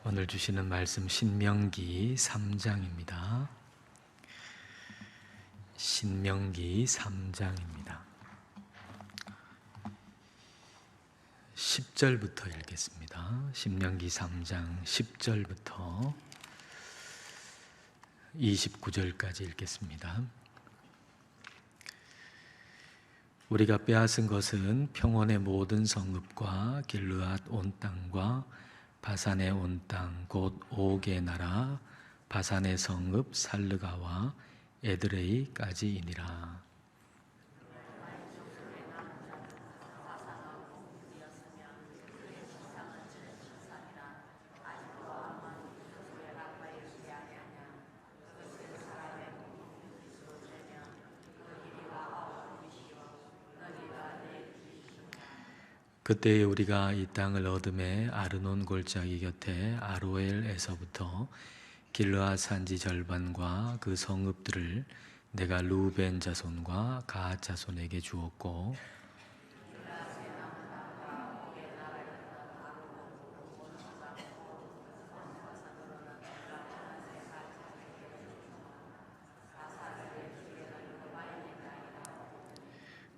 오늘 주시는 말씀 신명기 3장입니다. 신명기 3장입니다. 10절부터 읽겠습니다. 신명기 3장 10절부터 29절까지 읽겠습니다. 우리가 빼앗은 것은 평원의 모든 성읍과 길르앗 온 땅과 바산의 온 땅 곧 오게 나라 바산의 성읍 살르가와 에드레이까지이니라. 그때에 우리가 이 땅을 얻음에 아르논 골짜기 곁에 아로엘에서부터 길르앗 산지 절반과 그 성읍들을 내가 루벤 자손과 갓 자손에게 주었고,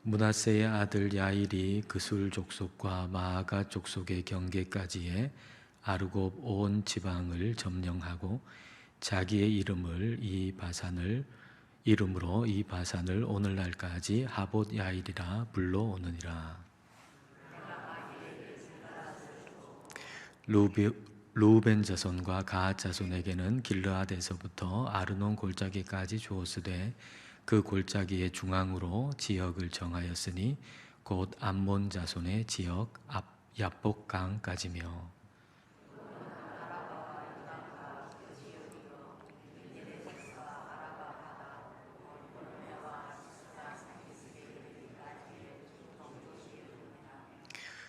므낫세의 아들 야일이 그술 족속과 마아가 족속의 경계까지의 아르곱 온 지방을 점령하고 자기의 이름으로 이 바산을 오늘날까지 하봇 야일이라 불러오느니라. 루벤 자손과 갓 자손에게는 길르앗에서부터 아르논 골짜기까지 주었으되 그 골짜기의 중앙으로 지역을 정하였으니 곧 암몬 자손의 지역 야복강까지며,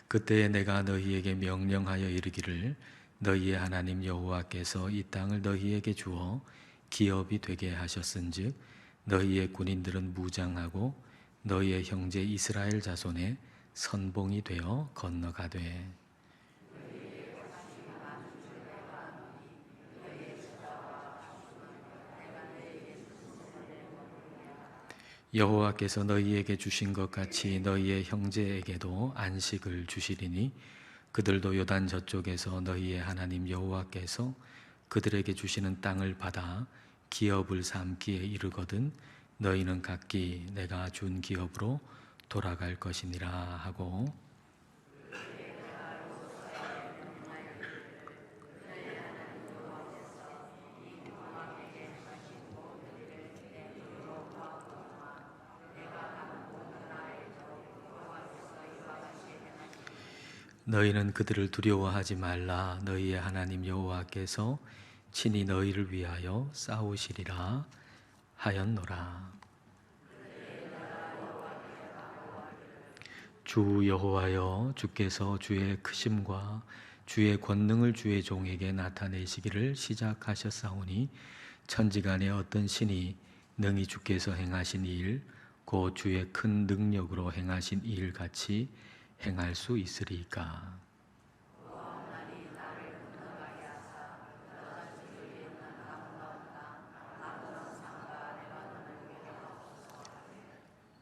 그때에 내가 너희에게 명령하여 이르기를 너희의 하나님 여호와께서 이 땅을 너희에게 주어 기업이 되게 하셨은즉 너희의 군인들은 무장하고 너희의 형제 이스라엘 자손의 선봉이 되어 건너가되, 여호와께서 너희에게 주신 것 같이 너희의 형제에게도 안식을 주시리니 그들도 요단 저쪽에서 너희의 하나님 여호와께서 그들에게 주시는 땅을 받아 기업을 삼기에 이르거든 너희는 각기 내가 준 기업으로 돌아갈 것이니라 하고, 너희는 그들을 두려워하지 말라. 너희의 하나님 여호와께서 친히 너희를 위하여 싸우시리라 하였노라. 주 여호와여, 주께서 주의 크심과 주의 권능을 주의 종에게 나타내시기를 시작하셨사오니 천지간에 어떤 신이 능히 주께서 행하신 일 곧 주의 큰 능력으로 행하신 일 같이 행할 수 있으리까?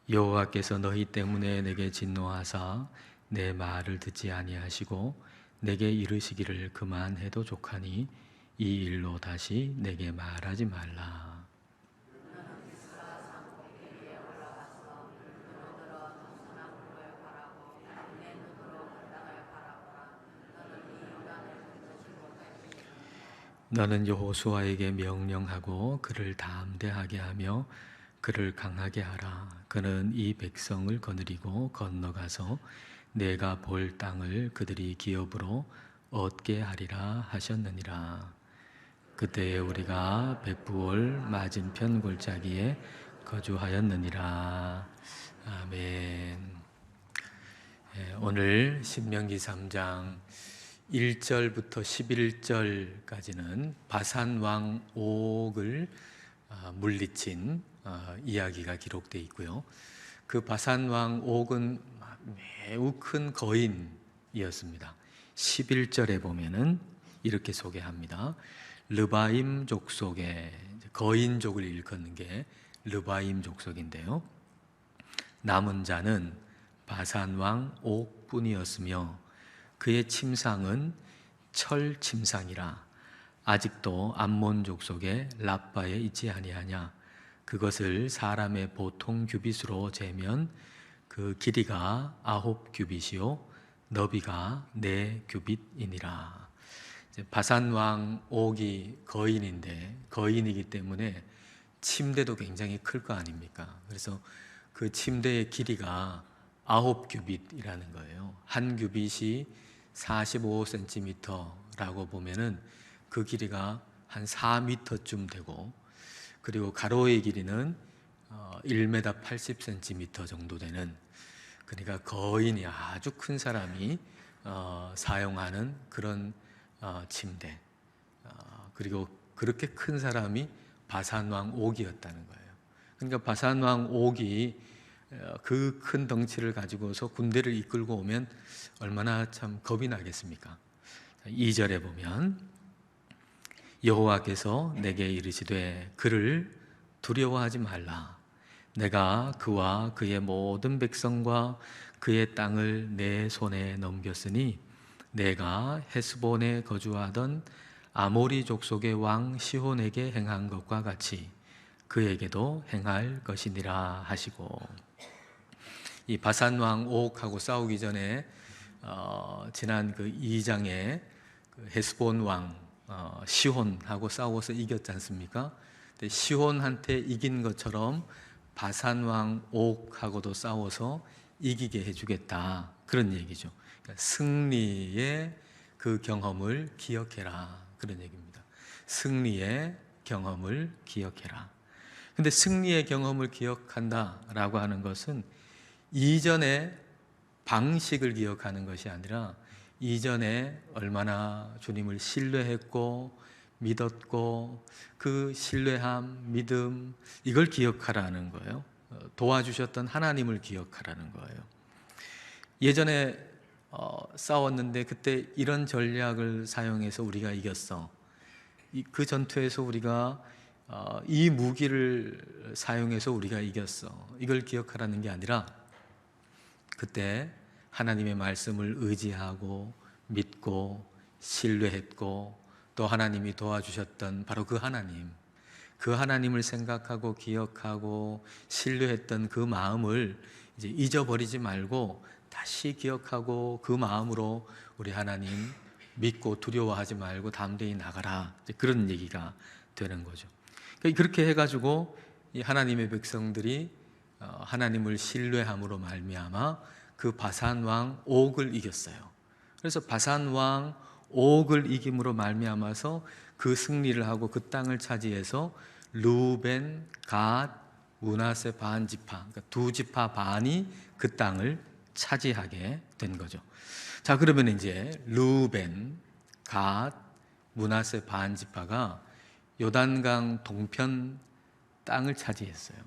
여호와께서 너희 때문에 내게 진노하사 내 말을 듣지 아니하시고 내게 이르시기를 그만해도 족하니 이 일로 다시 내게 말하지 말라. 너는 여호수아에게 명령하고 그를 담대하게 하며 그를 강하게 하라. 그는 이 백성을 거느리고 건너가서 내가 볼 땅을 그들이 기업으로 얻게 하리라 하셨느니라. 그때에 우리가 백부올 맞은편 골짜기에 거주하였느니라. 아멘. 오늘 신명기 3장 1절부터 11절까지는 바산 왕 옥을 물리친 이야기가 기록되어 있고요. 그 바산 왕 옥은 매우 큰 거인이었습니다. 11절에 보면은 이렇게 소개합니다. 르바임 족속의 거인족을 일컫는 게 르바임 족속인데요. 남은 자는 바산 왕 옥뿐이었으며 그의 침상은 철 침상이라 아직도 암몬 족속의 랍바에 있지 아니하냐. 그것을 사람의 보통 규빗으로 재면 그 길이가 9규빗이요 너비가 4규빗이니라. 바산 왕 옥이 거인인데 거인이기 때문에 침대도 굉장히 클 거 아닙니까? 그래서 그 침대의 길이가 9규빗이라는 거예요. 한 규빗이 45cm라고 보면은 그 길이가 한 4m쯤 되고, 그리고 가로의 길이는 1m 80cm 정도 되는, 그러니까 거인이 아주 큰 사람이 사용하는 그런 침대, 그리고 그렇게 큰 사람이 바산왕 옥이었다는 거예요. 그러니까 바산왕 옥이 그 큰 덩치를 가지고서 군대를 이끌고 오면 얼마나 참 겁이 나겠습니까? 2절에 보면 여호와께서 내게 이르시되 그를 두려워하지 말라. 내가 그와 그의 모든 백성과 그의 땅을 내 손에 넘겼으니 내가 헤스본에 거주하던 아모리 족속의 왕 시혼에게 행한 것과 같이 그에게도 행할 것이니라 하시고, 이 바산 왕 옥하고 싸우기 전에 지난 그 2장에 그 헤스본 왕 시혼하고 싸워서 이겼지 않습니까? 근데 시혼한테 이긴 것처럼 바산 왕 옥하고도 싸워서 이기게 해주겠다, 그런 얘기죠. 그러니까 승리의 그 경험을 기억해라, 그런 얘기입니다. 승리의 경험을 기억해라. 근데 승리의 경험을 기억한다라고 하는 것은 이전의 방식을 기억하는 것이 아니라 이전에 얼마나 주님을 신뢰했고 믿었고 그 신뢰함, 믿음, 이걸 기억하라는 거예요. 도와주셨던 하나님을 기억하라는 거예요. 예전에 싸웠는데 그때 이런 전략을 사용해서 우리가 이겼어. 그 전투에서 우리가 이 무기를 사용해서 우리가 이겼어. 이걸 기억하라는 게 아니라 그때 하나님의 말씀을 의지하고 믿고 신뢰했고 또 하나님이 도와주셨던 바로 그 하나님을 생각하고 기억하고 신뢰했던 그 마음을 이제 잊어버리지 말고 다시 기억하고 그 마음으로 우리 하나님 믿고 두려워하지 말고 담대히 나가라, 그런 얘기가 되는 거죠. 그렇게 해가지고 이 하나님의 백성들이 하나님을 신뢰함으로 말미암아 그 바산 왕 옥을 이겼어요. 그래서 바산 왕 옥을 이김으로 말미암아서 그 승리를 하고 그 땅을 차지해서 루벤, 갓, 므낫세 반 지파, 그러니까 두 지파 반이 그 땅을 차지하게 된 거죠. 자, 그러면 이제 루벤, 갓, 므낫세 반 지파가 요단강 동편 땅을 차지했어요.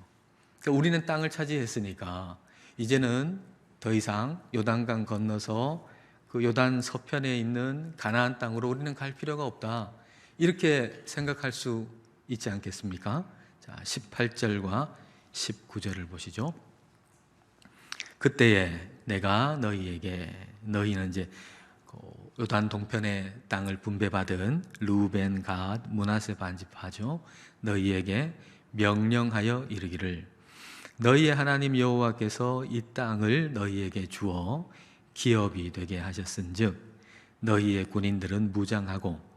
그러니까 우리는 땅을 차지했으니까 이제는 더 이상 요단강 건너서 그 요단 서편에 있는 가나안 땅으로 우리는 갈 필요가 없다, 이렇게 생각할 수 있지 않겠습니까? 자, 18절과 19절을 보시죠. 그때에 내가 너희에게, 너희는 이제 요단 동편의 땅을 분배받은 루벤, 갓, 므낫세 반지파죠. 너희에게 명령하여 이르기를 너희의 하나님 여호와께서 이 땅을 너희에게 주어 기업이 되게 하셨은즉 너희의 군인들은 무장하고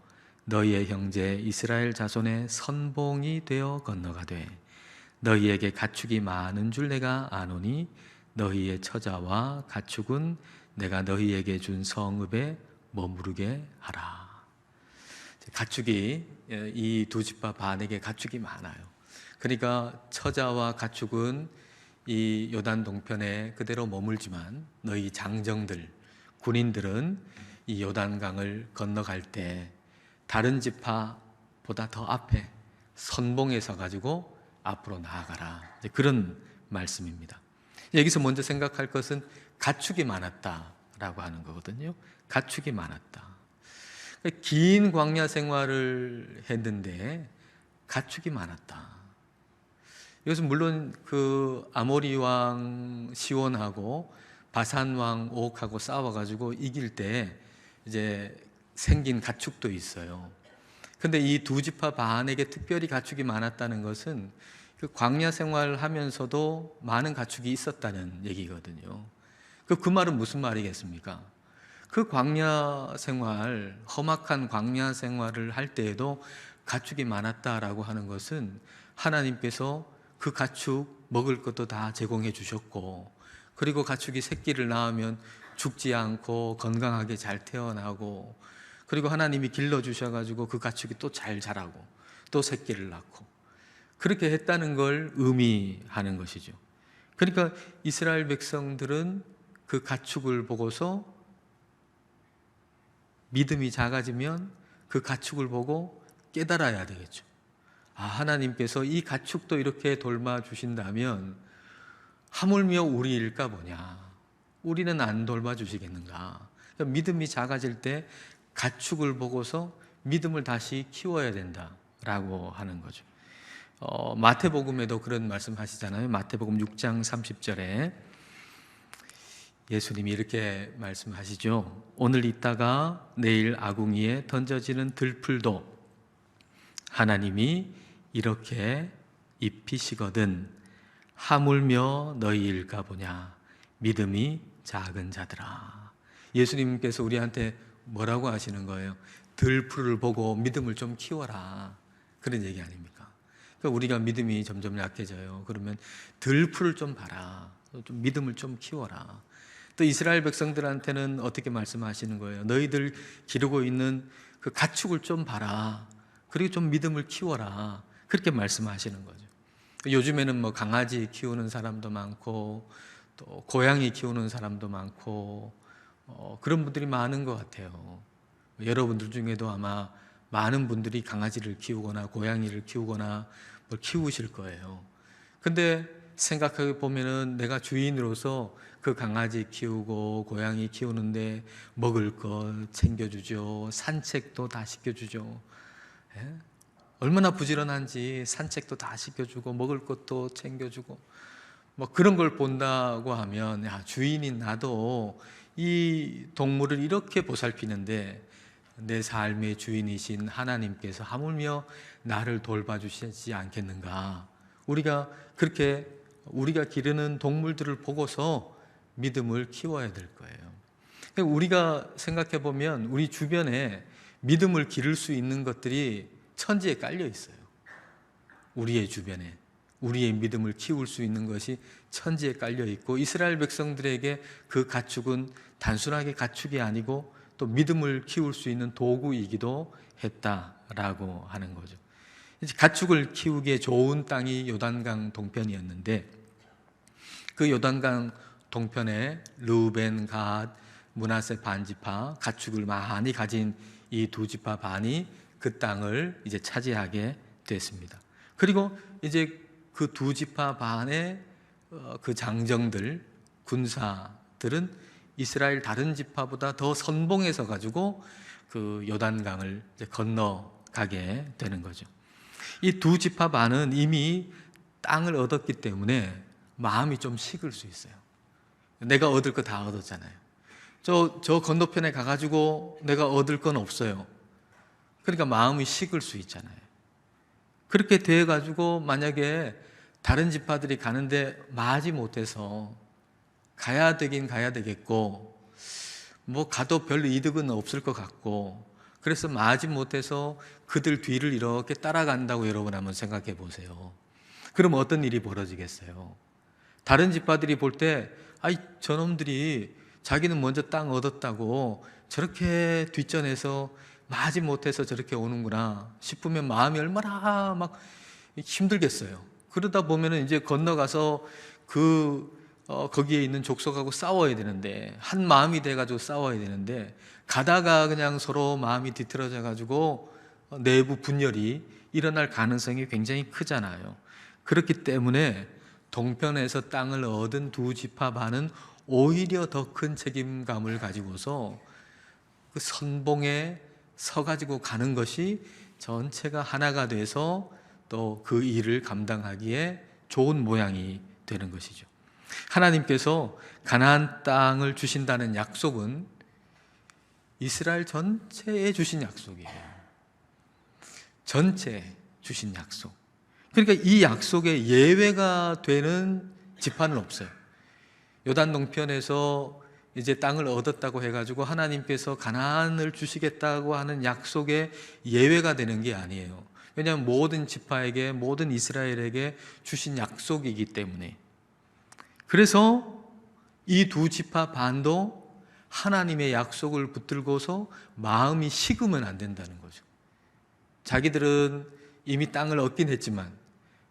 너희의 형제 이스라엘 자손의 선봉이 되어 건너가되 너희에게 가축이 많은 줄 내가 아노니 너희의 처자와 가축은 내가 너희에게 준 성읍에 머무르게 하라. 가축이, 이 두 지파 반에게 가축이 많아요. 그러니까 처자와 가축은 이 요단 동편에 그대로 머물지만 너희 장정들, 군인들은 이 요단강을 건너갈 때 다른 지파보다 더 앞에 선봉에 서가지고 앞으로 나아가라, 그런 말씀입니다. 여기서 먼저 생각할 것은 가축이 많았다라고 하는 거거든요. 가축이 많았다. 긴 광야 생활을 했는데 가축이 많았다. 이것은 물론 그 아모리 왕 시온하고 바산 왕 옥하고 싸워가지고 이길 때 이제 생긴 가축도 있어요. 근데 이 두 지파 반에게 특별히 가축이 많았다는 것은 그 광야 생활하면서도 많은 가축이 있었다는 얘기거든요. 그 말은 무슨 말이겠습니까? 그 광야 생활, 험악한 광야 생활을 할 때에도 가축이 많았다라고 하는 것은 하나님께서 그 가축 먹을 것도 다 제공해 주셨고, 그리고 가축이 새끼를 낳으면 죽지 않고 건강하게 잘 태어나고, 그리고 하나님이 길러주셔가지고 그 가축이 또 잘 자라고 또 새끼를 낳고 그렇게 했다는 걸 의미하는 것이죠. 그러니까 이스라엘 백성들은 그 가축을 보고서 믿음이 작아지면 그 가축을 보고 깨달아야 되겠죠. 아, 하나님께서 이 가축도 이렇게 돌봐주신다면 하물며 우리일까 보냐, 우리는 안 돌봐주시겠는가. 그러니까 믿음이 작아질 때 가축을 보고서 믿음을 다시 키워야 된다라고 하는 거죠. 마태복음에도 그런 말씀 하시잖아요. 마태복음 6장 30절에 예수님이 이렇게 말씀하시죠. 오늘 있다가 내일 아궁이에 던져지는 들풀도 하나님이 이렇게 입히시거든 하물며 너희일까 보냐, 믿음이 작은 자들아. 예수님께서 우리한테 뭐라고 하시는 거예요? 들풀을 보고 믿음을 좀 키워라, 그런 얘기 아닙니까? 그러니까 우리가 믿음이 점점 약해져요. 그러면 들풀을 좀 봐라, 좀 믿음을 좀 키워라. 또 이스라엘 백성들한테는 어떻게 말씀하시는 거예요? 너희들 기르고 있는 그 가축을 좀 봐라, 그리고 좀 믿음을 키워라, 그렇게 말씀하시는 거죠. 요즘에는 뭐 강아지 키우는 사람도 많고 또 고양이 키우는 사람도 많고 그런 분들이 많은 것 같아요. 여러분들 중에도 아마 많은 분들이 강아지를 키우거나 고양이를 키우거나 뭘 키우실 거예요. 근데 생각해 보면은 내가 주인으로서 그 강아지 키우고 고양이 키우는데 먹을 거 챙겨주죠. 산책도 다 시켜주죠. 예? 얼마나 부지런한지 산책도 다 시켜주고 먹을 것도 챙겨주고 뭐 그런 걸 본다고 하면, 야, 주인인 나도 이 동물을 이렇게 보살피는데 내 삶의 주인이신 하나님께서 하물며 나를 돌봐주시지 않겠는가. 우리가 그렇게 우리가 기르는 동물들을 보고서 믿음을 키워야 될 거예요. 우리가 생각해 보면 우리 주변에 믿음을 기를 수 있는 것들이 천지에 깔려 있어요. 우리의 주변에 우리의 믿음을 키울 수 있는 것이 천지에 깔려 있고, 이스라엘 백성들에게 그 가축은 단순하게 가축이 아니고 또 믿음을 키울 수 있는 도구이기도 했다라고 하는 거죠. 가축을 키우기에 좋은 땅이 요단강 동편이었는데, 그 요단강 동편에 르우벤, 갓, 므낫세 반지파, 가축을 많이 가진 이 두 지파 반이 그 땅을 이제 차지하게 됐습니다. 그리고 이제 그 두 지파 반의 그 장정들, 군사들은 이스라엘 다른 지파보다 더 선봉해서 가지고 그 요단강을 이제 건너가게 되는 거죠. 이 두 지파 반은 이미 땅을 얻었기 때문에 마음이 좀 식을 수 있어요. 내가 얻을 거 다 얻었잖아요. 저 건너편에 가가지고 내가 얻을 건 없어요. 그러니까 마음이 식을 수 있잖아요. 그렇게 돼가지고 만약에 다른 지파들이 가는데 마지 못해서 가야 되긴 가야 되겠고, 뭐 가도 별 이득은 없을 것 같고, 그래서 마지 못해서 그들 뒤를 이렇게 따라간다고 여러분 한번 생각해 보세요. 그럼 어떤 일이 벌어지겠어요? 다른 지파들이 볼 때, 아이, 저놈들이 자기는 먼저 땅 얻었다고 저렇게 뒷전에서 마지 못해서 저렇게 오는구나 싶으면 마음이 얼마나 막 힘들겠어요. 그러다 보면은 이제 건너가서 거기에 있는 족속하고 싸워야 되는데, 한 마음이 돼가지고 싸워야 되는데, 가다가 그냥 서로 마음이 뒤틀어져가지고 내부 분열이 일어날 가능성이 굉장히 크잖아요. 그렇기 때문에 동편에서 땅을 얻은 두 지파 반은 오히려 더 큰 책임감을 가지고서 그 선봉에 서가지고 가는 것이 전체가 하나가 돼서 또 그 일을 감당하기에 좋은 모양이 되는 것이죠. 하나님께서 가나안 땅을 주신다는 약속은 이스라엘 전체에 주신 약속이에요. 전체에 주신 약속. 그러니까 이 약속에 예외가 되는 지파는 없어요. 요단 동편에서 이제 땅을 얻었다고 해가지고 하나님께서 가나안을 주시겠다고 하는 약속에 예외가 되는 게 아니에요. 왜냐하면 모든 지파에게, 모든 이스라엘에게 주신 약속이기 때문에. 그래서 이 두 지파 반도 하나님의 약속을 붙들고서 마음이 식으면 안 된다는 거죠. 자기들은 이미 땅을 얻긴 했지만,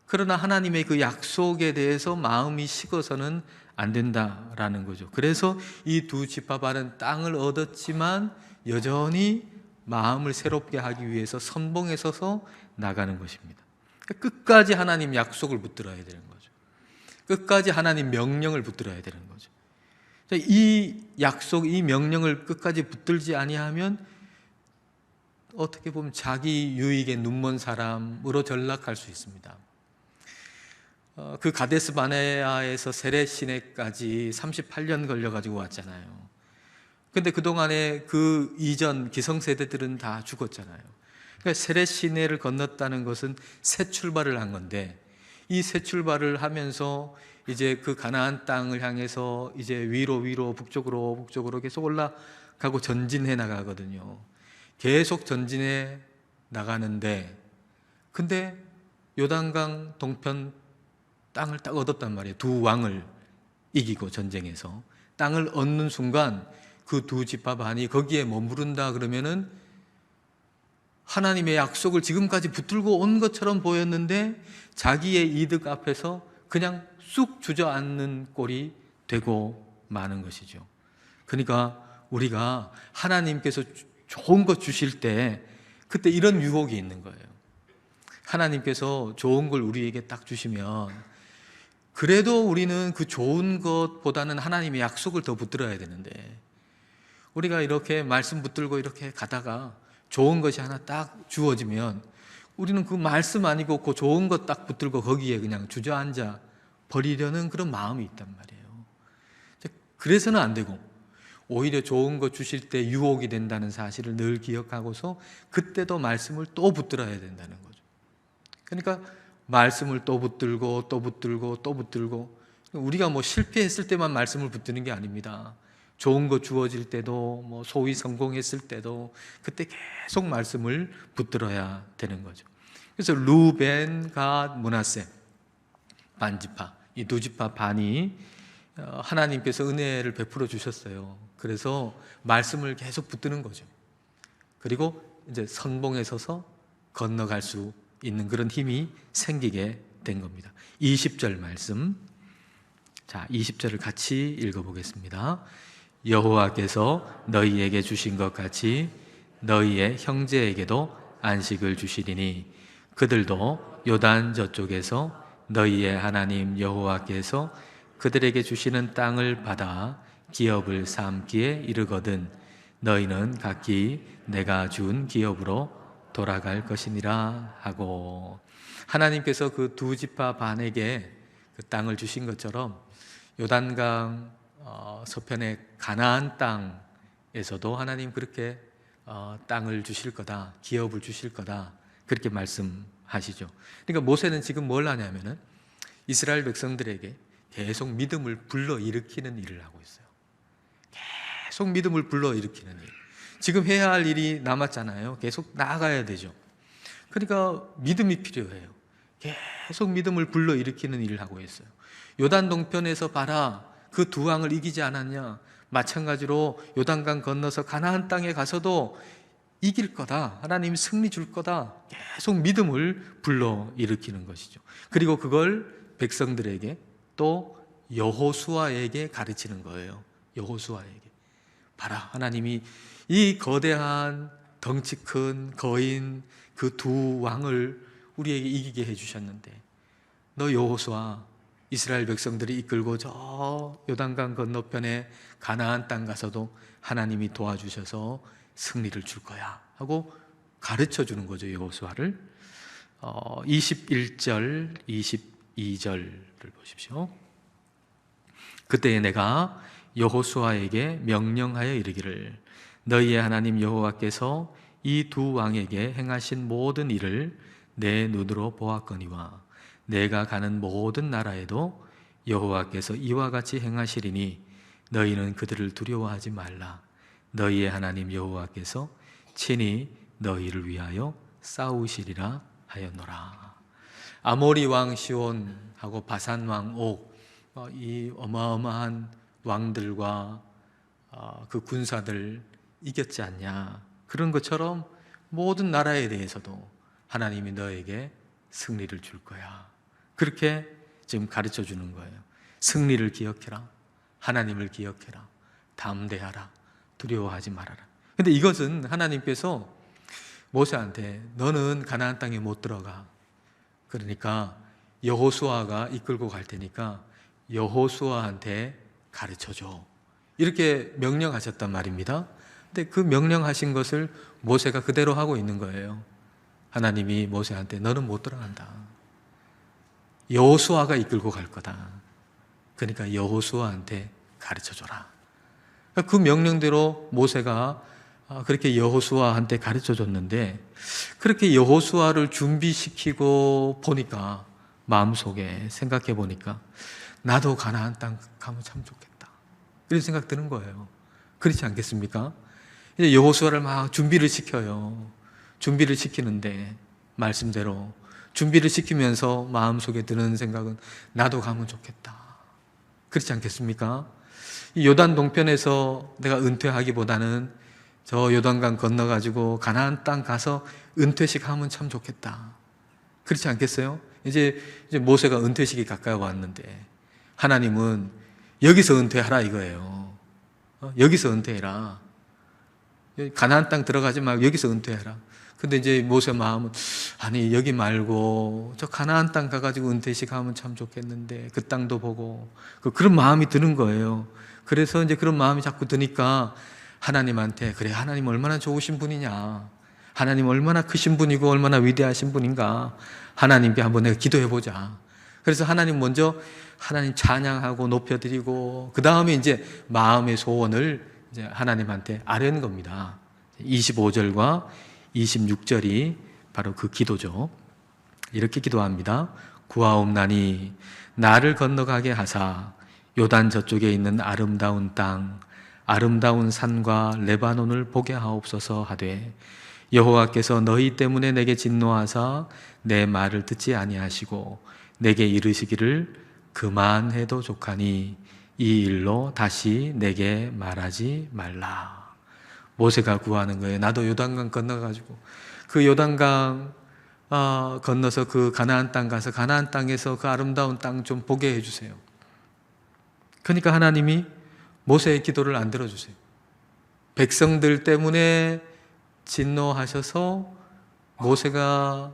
그러나 하나님의 그 약속에 대해서 마음이 식어서는 안 된다라는 거죠. 그래서 이 두 지파반은 땅을 얻었지만 여전히 마음을 새롭게 하기 위해서 선봉에 서서 나가는 것입니다. 끝까지 하나님 약속을 붙들어야 되는 거죠. 끝까지 하나님 명령을 붙들어야 되는 거죠. 이 약속, 이 명령을 끝까지 붙들지 아니하면 어떻게 보면 자기 유익에 눈먼 사람으로 전락할 수 있습니다. 그 가데스 바네아에서 세렛 시내까지 38년 걸려가지고 왔잖아요. 근데 그동안에 그 이전 기성세대들은 다 죽었잖아요. 그러니까 세렛 시내를 건넜다는 것은 새 출발을 한 건데, 이 새 출발을 하면서 이제 그 가나안 땅을 향해서 이제 위로 북쪽으로 계속 올라가고 전진해 나가거든요. 계속 전진해 나가는데, 근데 요단강 동편 땅을 딱 얻었단 말이에요. 두 왕을 이기고 전쟁에서 땅을 얻는 순간 그 두 지파 반이 거기에 머무른다 그러면은 하나님의 약속을 지금까지 붙들고 온 것처럼 보였는데 자기의 이득 앞에서 그냥 쑥 주저앉는 꼴이 되고 마는 것이죠. 그러니까 우리가 하나님께서 좋은 것 주실 때 그때 이런 유혹이 있는 거예요. 하나님께서 좋은 걸 우리에게 딱 주시면 그래도 우리는 그 좋은 것보다는 하나님의 약속을 더 붙들어야 되는데, 우리가 이렇게 말씀 붙들고 이렇게 가다가 좋은 것이 하나 딱 주어지면 우리는 그 말씀 아니고 그 좋은 것 딱 붙들고 거기에 그냥 주저앉아 버리려는 그런 마음이 있단 말이에요. 그래서는 안 되고, 오히려 좋은 것 주실 때 유혹이 된다는 사실을 늘 기억하고서 그때도 말씀을 또 붙들어야 된다는 거죠. 그러니까 말씀을 또 붙들고 우리가 뭐 실패했을 때만 말씀을 붙드는 게 아닙니다. 좋은 거 주어질 때도, 뭐 소위 성공했을 때도 그때 계속 말씀을 붙들어야 되는 거죠. 그래서 루벤, 갓, 므낫세 반지파, 이 두 지파 반이 하나님께서 은혜를 베풀어 주셨어요. 그래서 말씀을 계속 붙드는 거죠. 그리고 이제 선봉에 서서 건너갈 수 있는 그런 힘이 생기게 된 겁니다. 20절 말씀, 자 20절을 같이 읽어보겠습니다. 여호와께서 너희에게 주신 것 같이 너희의 형제에게도 안식을 주시리니 그들도 요단 저쪽에서 너희의 하나님 여호와께서 그들에게 주시는 땅을 받아 기업을 삼기에 이르거든 너희는 각기 내가 준 기업으로 돌아갈 것이니라 하고, 하나님께서 그 두 지파 반에게 그 땅을 주신 것처럼 요단강 서편의 가나안 땅에서도 하나님 그렇게 땅을 주실 거다, 기업을 주실 거다, 그렇게 말씀하시죠. 그러니까 모세는 지금 뭘 하냐면은 이스라엘 백성들에게 계속 믿음을 불러일으키는 일을 하고 있어요. 계속 믿음을 불러일으키는 일. 지금 해야 할 일이 남았잖아요. 계속 나아가야 되죠. 그러니까 믿음이 필요해요. 계속 믿음을 불러일으키는 일을 하고 있어요. 요단 동편에서 봐라, 그 두 왕을 이기지 않았냐. 마찬가지로 요단강 건너서 가나안 땅에 가서도 이길 거다, 하나님이 승리 줄 거다, 계속 믿음을 불러일으키는 것이죠. 그리고 그걸 백성들에게 또 여호수아에게 가르치는 거예요. 여호수아에게 봐라, 하나님이 이 거대한 덩치 큰 거인 그 두 왕을 우리에게 이기게 해주셨는데 너 여호수아 이스라엘 백성들이 이끌고 저 요단강 건너편에 가나안 땅 가서도 하나님이 도와주셔서 승리를 줄 거야 하고 가르쳐 주는 거죠. 여호수아를 21절 22절을 보십시오. 그때에 내가 여호수아에게 명령하여 이르기를 너희의 하나님 여호와께서 이 두 왕에게 행하신 모든 일을 내 눈으로 보았거니와 내가 가는 모든 나라에도 여호와께서 이와 같이 행하시리니 너희는 그들을 두려워하지 말라. 너희의 하나님 여호와께서 친히 너희를 위하여 싸우시리라 하였노라. 아모리 왕 시온하고 바산 왕 옥, 이 어마어마한 왕들과 그 군사들 이겼지 않냐. 그런 것처럼 모든 나라에 대해서도 하나님이 너에게 승리를 줄 거야. 그렇게 지금 가르쳐 주는 거예요. 승리를 기억해라. 하나님을 기억해라. 담대하라. 두려워하지 말아라. 근데 이것은 하나님께서 모세한테 너는 가나안 땅에 못 들어가. 그러니까 여호수아가 이끌고 갈 테니까 여호수아한테 가르쳐 줘. 이렇게 명령하셨단 말입니다. 근데 그 명령하신 것을 모세가 그대로 하고 있는 거예요. 하나님이 모세한테 너는 못 들어간다. 여호수아가 이끌고 갈 거다. 그러니까 여호수아한테 가르쳐 줘라. 그 명령대로 모세가 그렇게 여호수아한테 가르쳐 줬는데 그렇게 여호수아를 준비시키고 보니까 마음속에 생각해 보니까 나도 가나안 땅 가면 참 좋겠다. 이런 생각 드는 거예요. 그렇지 않겠습니까? 이제 여호수아를 막 준비를 시켜요. 준비를 시키는데 말씀대로 준비를 시키면서 마음속에 드는 생각은 나도 가면 좋겠다. 그렇지 않겠습니까? 이 요단 동편에서 내가 은퇴하기보다는 저 요단강 건너가지고 가나안 땅 가서 은퇴식 하면 참 좋겠다. 그렇지 않겠어요? 이제 모세가 은퇴식이 가까이 왔는데 하나님은 여기서 은퇴하라 이거예요. 여기서 은퇴해라. 가나안 땅 들어가지 말고 여기서 은퇴해라. 근데 이제 모세 마음은 아니 여기 말고 저 가나안 땅 가가지고 은퇴식 하면 참 좋겠는데 그 땅도 보고 그런 마음이 드는 거예요. 그래서 이제 그런 마음이 자꾸 드니까 하나님한테 그래 하나님 얼마나 좋으신 분이냐, 하나님 얼마나 크신 분이고 얼마나 위대하신 분인가 하나님께 한번 내가 기도해보자. 그래서 하나님 먼저 하나님 찬양하고 높여드리고 그 다음에 이제 마음의 소원을 이제 하나님한테 아뢰는 겁니다. 25절과 26절이 바로 그 기도죠. 이렇게 기도합니다. 구하옵나니 나를 건너가게 하사 요단 저쪽에 있는 아름다운 땅 아름다운 산과 레바논을 보게 하옵소서 하되 여호와께서 너희 때문에 내게 진노하사 내 말을 듣지 아니하시고 내게 이르시기를 그만해도 족하니 이 일로 다시 내게 말하지 말라. 모세가 구하는 거예요. 나도 요단강 건너가지고 그 요단강 건너서 그 가나안 땅 가서 가나안 땅에서 그 아름다운 땅 좀 보게 해주세요. 그러니까 하나님이 모세의 기도를 안 들어주세요. 백성들 때문에 진노하셔서 모세가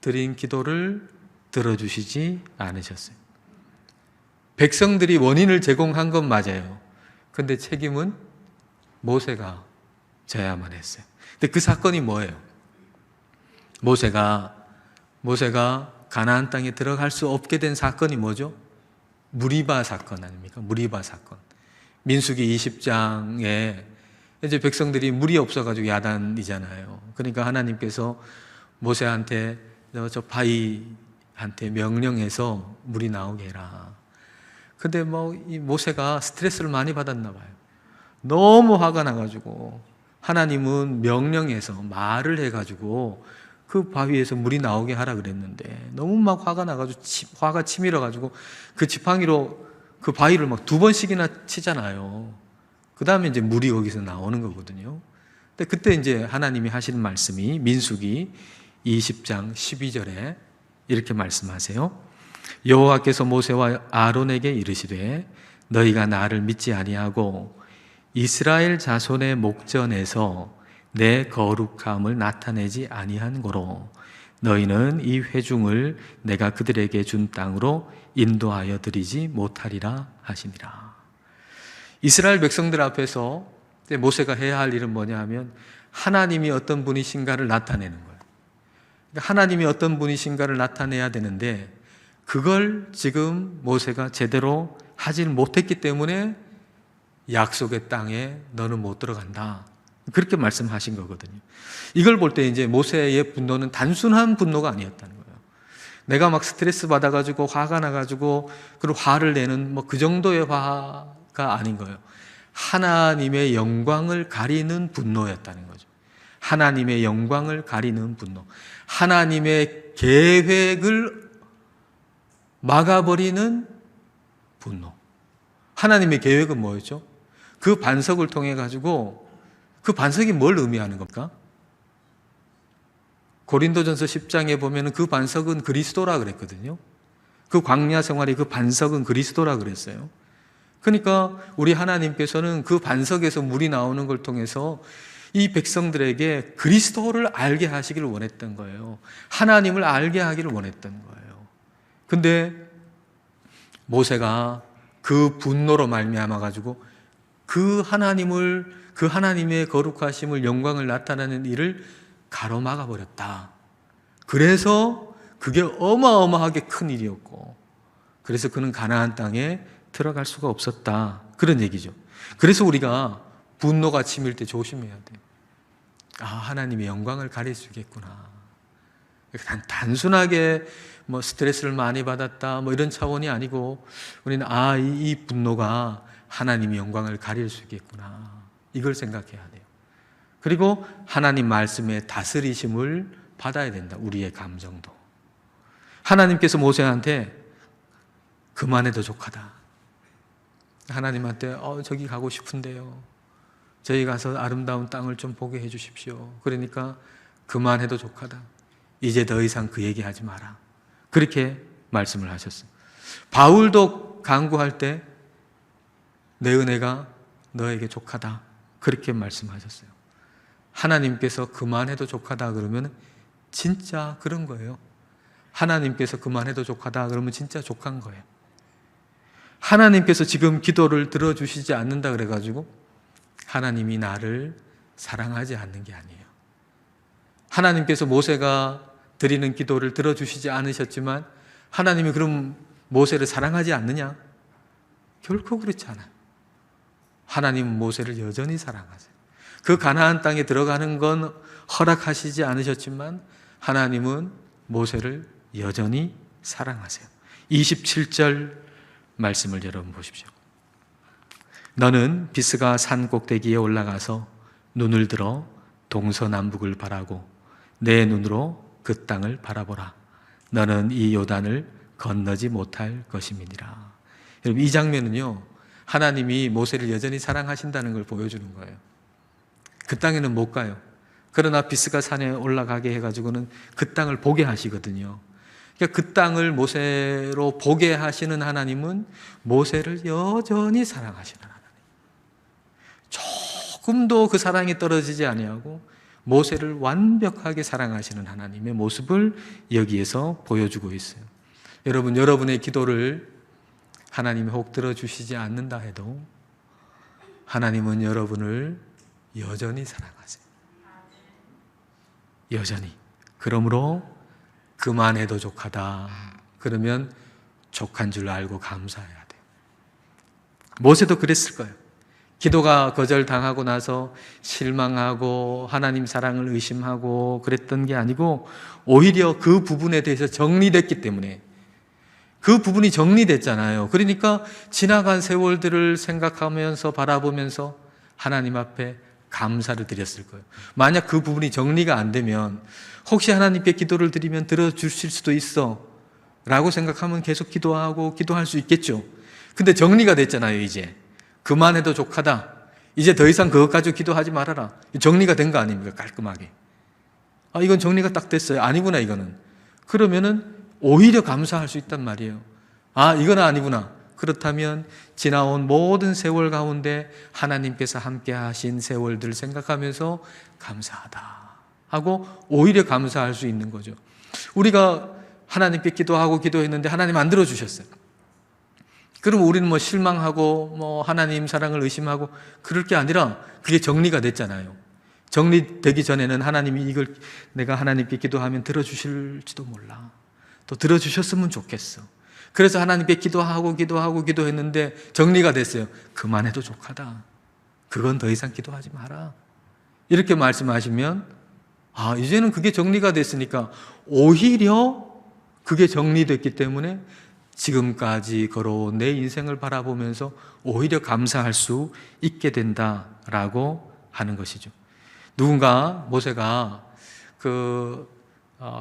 드린 기도를 들어주시지 않으셨어요. 백성들이 원인을 제공한 건 맞아요. 근데 책임은 모세가 져야만 했어요. 근데 그 사건이 뭐예요? 모세가 가나안 땅에 들어갈 수 없게 된 사건이 뭐죠? 무리바 사건 아닙니까? 무리바 사건. 민수기 20장에 이제 백성들이 물이 없어가지고 야단이잖아요. 그러니까 하나님께서 모세한테 저 바위한테 명령해서 물이 나오게 해라. 근데 이 모세가 스트레스를 많이 받았나 봐요. 너무 화가 나가지고 하나님은 명령해서 말을 해가지고 그 바위에서 물이 나오게 하라 그랬는데 너무 막 화가 나가지고 화가 치밀어가지고 그 지팡이로 그 바위를 막 2번씩이나 치잖아요. 그 다음에 이제 물이 거기서 나오는 거거든요. 근데 그때 이제 하나님이 하시는 말씀이 민수기 20장 12절에 이렇게 말씀하세요. 여호와께서 모세와 아론에게 이르시되 너희가 나를 믿지 아니하고 이스라엘 자손의 목전에서 내 거룩함을 나타내지 아니한 고로 너희는 이 회중을 내가 그들에게 준 땅으로 인도하여 드리지 못하리라 하시니라. 이스라엘 백성들 앞에서 모세가 해야 할 일은 뭐냐 하면 하나님이 어떤 분이신가를 나타내는 거예요. 그러니까 하나님이 어떤 분이신가를 나타내야 되는데 그걸 지금 모세가 제대로 하질 못했기 때문에 약속의 땅에 너는 못 들어간다. 그렇게 말씀하신 거거든요. 이걸 볼 때 이제 모세의 분노는 단순한 분노가 아니었다는 거예요. 내가 막 스트레스 받아가지고 화가 나가지고 그리고 화를 내는 뭐 그 정도의 화가 아닌 거예요. 하나님의 영광을 가리는 분노였다는 거죠. 하나님의 영광을 가리는 분노. 하나님의 계획을 막아버리는 분노. 하나님의 계획은 뭐였죠? 그 반석을 통해 가지고 그 반석이 뭘 의미하는 겁니까? 고린도전서 10장에 보면 그 반석은 그리스도라 그랬거든요. 그 광야 생활의 그 반석은 그리스도라 그랬어요. 그러니까 우리 하나님께서는 그 반석에서 물이 나오는 걸 통해서 이 백성들에게 그리스도를 알게 하시기를 원했던 거예요. 하나님을 알게 하기를 원했던 거예요. 근데 모세가 그 분노로 말미암아 가지고 그 하나님의 거룩하심을, 영광을 나타내는 일을 가로막아 버렸다. 그래서 그게 어마어마하게 큰 일이었고, 그래서 그는 가나안 땅에 들어갈 수가 없었다. 그런 얘기죠. 그래서 우리가 분노가 치밀 때 조심해야 돼요. 아, 하나님의 영광을 가릴 수 있겠구나. 단순하게 뭐 스트레스를 많이 받았다 뭐 이런 차원이 아니고 우리는 이 분노가 하나님의 영광을 가릴 수 있겠구나. 이걸 생각해야 돼요. 그리고 하나님 말씀의 다스리심을 받아야 된다. 우리의 감정도. 하나님께서 모세한테 그만해도 족하다. 하나님한테 저기 가고 싶은데요. 저희 가서 아름다운 땅을 좀 보게 해 주십시오. 그러니까 그만해도 족하다. 이제 더 이상 그 얘기하지 마라. 그렇게 말씀을 하셨어요. 바울도 간구할 때 내 은혜가 너에게 족하다. 그렇게 말씀하셨어요. 하나님께서 그만해도 족하다 그러면 진짜 그런 거예요. 하나님께서 그만해도 족하다 그러면 진짜 족한 거예요. 하나님께서 지금 기도를 들어주시지 않는다 그래가지고 하나님이 나를 사랑하지 않는 게 아니에요. 하나님께서 모세가 드리는 기도를 들어주시지 않으셨지만 하나님이 그럼 모세를 사랑하지 않느냐? 결코 그렇지 않아요. 하나님은 모세를 여전히 사랑하세요. 그 가나안 땅에 들어가는 건 허락하시지 않으셨지만 하나님은 모세를 여전히 사랑하세요. 27절 말씀을 여러분 보십시오. 너는 비스가 산 꼭대기에 올라가서 눈을 들어 동서남북을 바라고 내 눈으로 그 땅을 바라보라. 너는 이 요단을 건너지 못할 것임이니라. 여러분, 이 장면은요, 하나님이 모세를 여전히 사랑하신다는 걸 보여주는 거예요. 그 땅에는 못 가요. 그러나 비스가 산에 올라가게 해가지고는 그 땅을 보게 하시거든요. 그러니까 그 땅을 모세로 보게 하시는 하나님은 모세를 여전히 사랑하시는 하나님. 조금도 그 사랑이 떨어지지 아니하고 모세를 완벽하게 사랑하시는 하나님의 모습을 여기에서 보여주고 있어요. 여러분, 여러분의 기도를 하나님이 혹 들어주시지 않는다 해도 하나님은 여러분을 여전히 사랑하세요. 여전히. 그러므로 그만해도 족하다. 그러면 족한 줄 알고 감사해야 돼요. 모세도 그랬을 거예요. 기도가 거절당하고 나서 실망하고 하나님 사랑을 의심하고 그랬던 게 아니고 오히려 그 부분에 대해서 정리됐기 때문에 그 부분이 정리됐잖아요. 그러니까 지나간 세월들을 생각하면서 바라보면서 하나님 앞에 감사를 드렸을 거예요. 만약 그 부분이 정리가 안 되면 혹시 하나님께 기도를 드리면 들어주실 수도 있어 라고 생각하면 계속 기도할 수 있겠죠. 근데 정리가 됐잖아요. 이제 그만해도 족하다. 이제 더 이상 그것 가지고 기도하지 말아라. 정리가 된 거 아닙니까? 깔끔하게. 이건 정리가 딱 됐어요. 아니구나 이거는. 그러면은 오히려 감사할 수 있단 말이에요. 이건 아니구나. 그렇다면 지나온 모든 세월 가운데 하나님께서 함께 하신 세월들 생각하면서 감사하다 하고 오히려 감사할 수 있는 거죠. 우리가 하나님께 기도했는데 하나님 안 들어주셨어요. 그럼 우리는 실망하고 하나님 사랑을 의심하고 그럴 게 아니라 그게 정리가 됐잖아요. 정리되기 전에는 하나님이 이걸 내가 하나님께 기도하면 들어주실지도 몰라. 또 들어주셨으면 좋겠어. 그래서 하나님께 기도했는데 정리가 됐어요. 그만해도 족하다. 그건 더 이상 기도하지 마라. 이렇게 말씀하시면 이제는 그게 정리가 됐으니까 오히려 그게 정리됐기 때문에 지금까지 걸어온 내 인생을 바라보면서 오히려 감사할 수 있게 된다라고 하는 것이죠. 누군가 모세가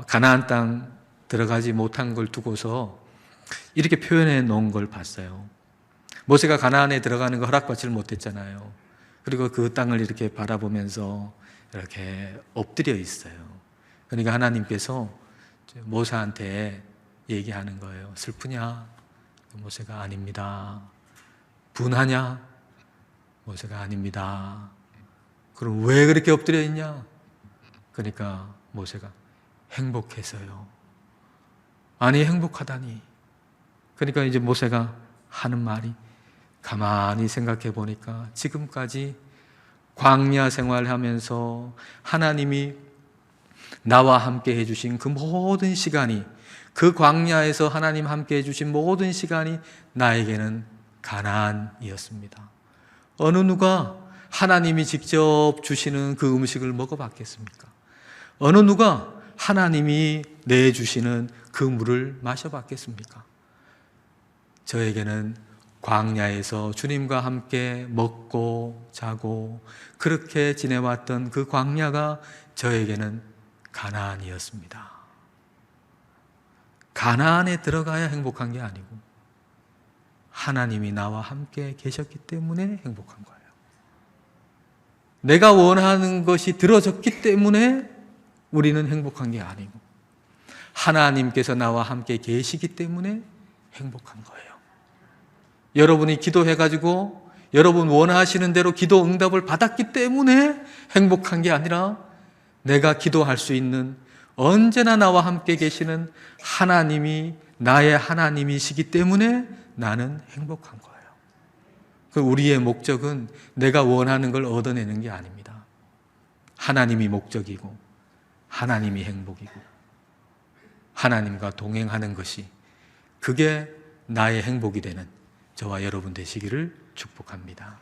가나안 땅 들어가지 못한 걸 두고서 이렇게 표현해 놓은 걸 봤어요. 모세가 가나안에 들어가는 거 허락받지를 못했잖아요. 그리고 그 땅을 이렇게 바라보면서 이렇게 엎드려 있어요. 그러니까 하나님께서 모세한테 얘기하는 거예요. 슬프냐? 모세가 아닙니다. 분하냐? 모세가 아닙니다. 그럼 왜 그렇게 엎드려 있냐? 그러니까 모세가 행복해서요. 아니, 행복하다니. 그러니까 이제 모세가 하는 말이 가만히 생각해 보니까 지금까지 광야 생활하면서 하나님이 나와 함께 해주신 그 모든 시간이, 그 광야에서 하나님 함께 해주신 모든 시간이 나에게는 가나안이었습니다. 어느 누가 하나님이 직접 주시는 그 음식을 먹어봤겠습니까? 어느 누가 하나님이 내주시는 그 물을 마셔봤겠습니까? 저에게는 광야에서 주님과 함께 먹고 자고 그렇게 지내왔던 그 광야가 저에게는 가나안이었습니다. 가나안에 들어가야 행복한 게 아니고 하나님이 나와 함께 계셨기 때문에 행복한 거예요. 내가 원하는 것이 들어졌기 때문에 우리는 행복한 게 아니고 하나님께서 나와 함께 계시기 때문에 행복한 거예요. 여러분이 기도해가지고 여러분 원하시는 대로 기도 응답을 받았기 때문에 행복한 게 아니라 내가 기도할 수 있는, 언제나 나와 함께 계시는 하나님이 나의 하나님이시기 때문에 나는 행복한 거예요. 우리의 목적은 내가 원하는 걸 얻어내는 게 아닙니다. 하나님이 목적이고 하나님이 행복이고 하나님과 동행하는 것이, 그게 나의 행복이 되는 저와 여러분 되시기를 축복합니다.